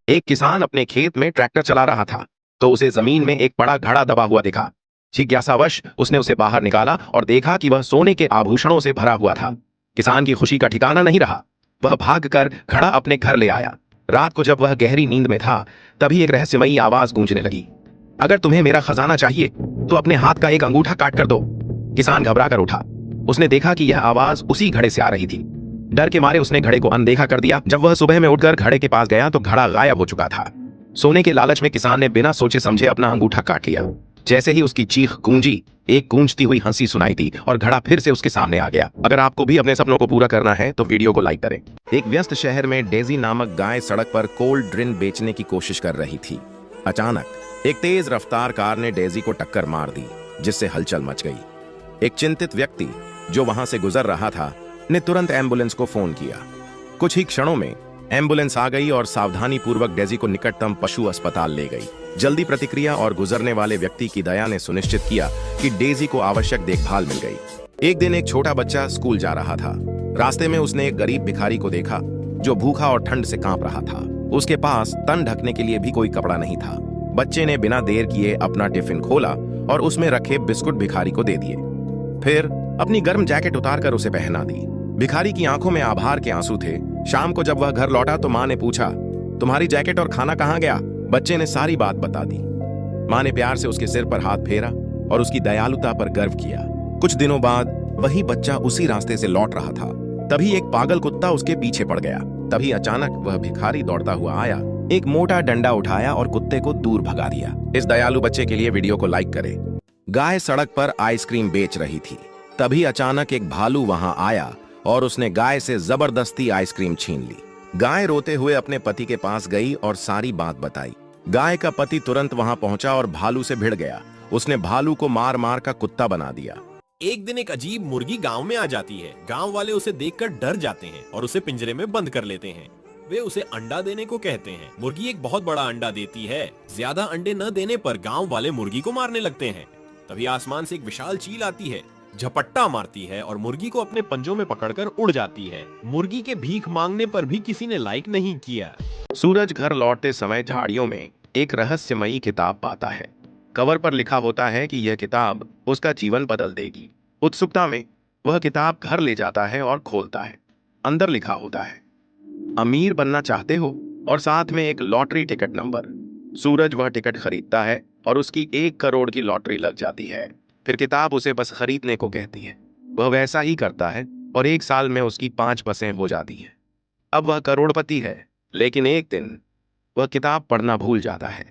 एक किसान अपने खेत में ट्रैक्टर चला रहा था तो उसे जमीन में एक बड़ा घड़ा दबा हुआ दिखा। जिज्ञासावश उसने उसे बाहर निकाला और देखा कि वह सोने के आभूषणों से भरा हुआ था। किसान की खुशी का ठिकाना नहीं रहा। वह भागकर घड़ा अपने घर ले आया। रात को जब वह गहरी नींद में था तभी एक रहस्यमयी आवाज गूंजने लगी। अगर तुम्हें मेरा खजाना चाहिए तो अपने हाथ का एक अंगूठा काट कर दो। किसान घबरा कर उठा। उसने देखा कि यह आवाज उसी घड़े से आ रही थी। डर के मारे उसने घड़े को अनदेखा कर दिया। जब वह सुबह में उठकर घड़े के पास गया तो घड़ा गायब हो चुका था। सोने के लालच में किसान ने बिना सोचे समझे अपना अंगूठा काट लिया। जैसे ही उसकी चीख गूंजी, एक गूंजती हुई हंसी सुनाई दी और घड़ा फिर से उसके सामने आ गया। अगर आपको भी अपने सपनों को पूरा करना है तो वीडियो को लाइक करें। एक व्यस्त शहर में डेजी नामक गाय सड़क पर कोल्ड ड्रिंक बेचने की कोशिश कर रही थी। अचानक एक तेज रफ्तार कार ने डेजी को टक्कर मार दी, जिससे हलचल मच गई। एक चिंतित व्यक्ति जो वहां से गुजर रहा था ने तुरंत एम्बुलेंस को फोन किया। कुछ ही क्षणों में एम्बुलेंस आ गई और सावधानी पूर्वक डेजी को निकटतम पशु अस्पताल ले गई। जल्दी प्रतिक्रिया और गुजरने वाले व्यक्ति की दया ने सुनिश्चित किया कि डेजी को आवश्यक देखभाल मिल गई। एक दिन एक छोटा बच्चा स्कूल जा रहा था। रास्ते में उसने एक गरीब भिखारी को देखा जो भूखा और ठंड से कांप रहा था। उसके पास तन ढकने के लिए भी कोई कपड़ा नहीं था। बच्चे ने बिना देर किए अपना टिफिन खोला और उसमें रखे बिस्कुट भिखारी को दे दिए। फिर अपनी गर्म जैकेट उतारकर उसे पहना दी। भिखारी की आंखों में आभार के आंसू थे। शाम को जब वह घर लौटा तो मां ने पूछा, तुम्हारी जैकेट और खाना कहां गया? बच्चे ने सारी बात बता दी। मां ने प्यार से उसके सिर पर हाथ फेरा और उसकी दयालुता पर गर्व किया। कुछ दिनों बाद वही बच्चा उसी रास्ते से लौट रहा था। तभी एक पागल कुत्ता उसके पीछे पड़ गया। तभी अचानक वह भिखारी दौड़ता हुआ आया, एक मोटा डंडा उठाया और कुत्ते को दूर भगा दिया। इस दयालु बच्चे के लिए वीडियो को लाइक करें। गाय सड़क पर आइसक्रीम बेच रही थी। तभी अचानक एक भालू वहां आया और उसने गाय से जबरदस्ती आइसक्रीम छीन ली। गाय रोते हुए अपने पति के पास गई और सारी बात बताई। गाय का पति तुरंत वहां पहुंचा और भालू से भिड़ गया। उसने भालू को मार मार का कुत्ता बना दिया। एक दिन एक अजीब मुर्गी गांव में आ जाती है। गांव वाले उसे देखकर डर जाते हैं और उसे पिंजरे में बंद कर लेते हैं। वे उसे अंडा देने को कहते हैं। मुर्गी एक बहुत बड़ा अंडा देती है। ज्यादा अंडे न देने पर गांव वाले मुर्गी को मारने लगते हैं। तभी आसमान से एक विशाल चील आती है, झपट्टा मारती है और मुर्गी को अपने पंजों में पकड़कर उड़ जाती है। मुर्गी के भीख मांगने पर भी किसी ने लाइक नहीं किया। सूरज घर लौटते समय झाड़ियों में एक रहस्यमयी किताब पाता है। कवर पर लिखा होता है कि यह किताब उसका जीवन बदल देगी। उत्सुकता में वह किताब घर ले जाता है और खोलता है। अंदर लिखा होता है, अमीर बनना चाहते हो, और साथ में एक लॉटरी टिकट नंबर। सूरज वह टिकट खरीदता है और उसकी 1 करोड़ की लॉटरी लग जाती है। फिर किताब उसे बस खरीदने को कहती है। वह वैसा ही करता है और 1 साल में उसकी 5 बसें हो जाती हैं। अब वह करोड़पति है। लेकिन एक दिन वह किताब पढ़ना भूल जाता है।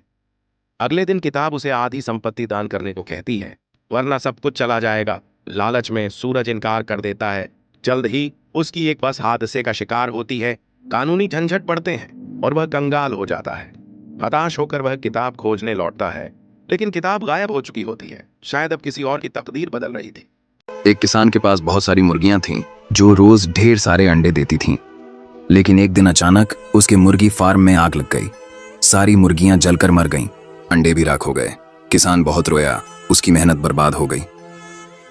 अगले दिन किताब उसे आधी संपत्ति दान करने को कहती है, वरना सब कुछ चला जाएगा। लालच में सूरज इनकार कर देता है। जल्द ही उसकी एक बस हादसे का शिकार होती है। कानूनी झंझट पड़ते हैं और वह कंगाल हो जाता है। हताश होकर वह किताब खोजने लौटता है, लेकिन किताब गायब हो चुकी होती है। शायद अब किसी और की तकदीर बदल रही थी। एक किसान के पास बहुत सारी मुर्गियां थीं जो रोज ढेर सारे अंडे देती थीं। लेकिन एक दिन अचानक उसके मुर्गी फार्म में आग लग गई। सारी मुर्गियां जलकर मर गईं, अंडे भी राख हो गए। किसान बहुत रोया, उसकी मेहनत बर्बाद हो गई।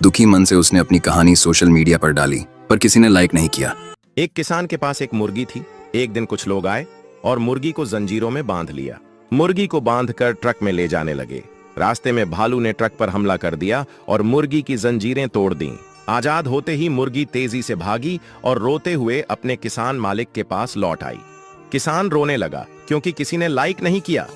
दुखी मन से उसने अपनी कहानी सोशल मीडिया पर डाली, पर किसी ने लाइक नहीं किया। एक किसान के पास एक मुर्गी थी। एक दिन कुछ लोग आए और मुर्गी को जंजीरों में बांध लिया। मुर्गी को बांधकर ट्रक में ले जाने लगे। रास्ते में भालू ने ट्रक पर हमला कर दिया और मुर्गी की जंजीरें तोड़ दी। आजाद होते ही मुर्गी तेजी से भागी और रोते हुए अपने किसान मालिक के पास लौट आई। किसान रोने लगा क्योंकि किसी ने लाइक नहीं किया।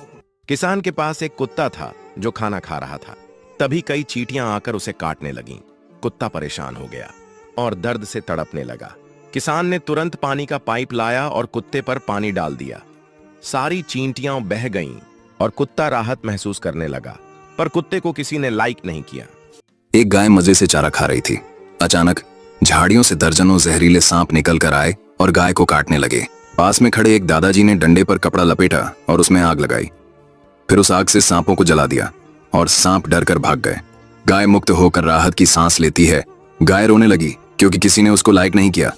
किसान के पास एक कुत्ता था जो खाना खा रहा था। तभी कई चींटियां आकर उसे काटने लगीं। कुत्ता परेशान हो गया और दर्द से तड़पने लगा। किसान ने तुरंत पानी का पाइप लाया और कुत्ते पर पानी डाल दिया। सारी चींटियां बह गईं और कुत्ता राहत महसूस करने लगा, पर कुत्ते को किसी ने लाइक नहीं किया। एक गाय मजे से चारा खा रही थी। अचानक झाड़ियों से दर्जनों जहरीले सांप निकल कर आए और गाय को काटने लगे। पास में खड़े एक दादाजी ने डंडे पर कपड़ा लपेटा और उसमें आग लगाई। फिर उस आग से सांपों को जला दिया और सांप डर कर भाग गए। गाय मुक्त होकर राहत की सांस लेती है। गाय रोने लगी क्योंकि किसी ने उसको लाइक नहीं किया।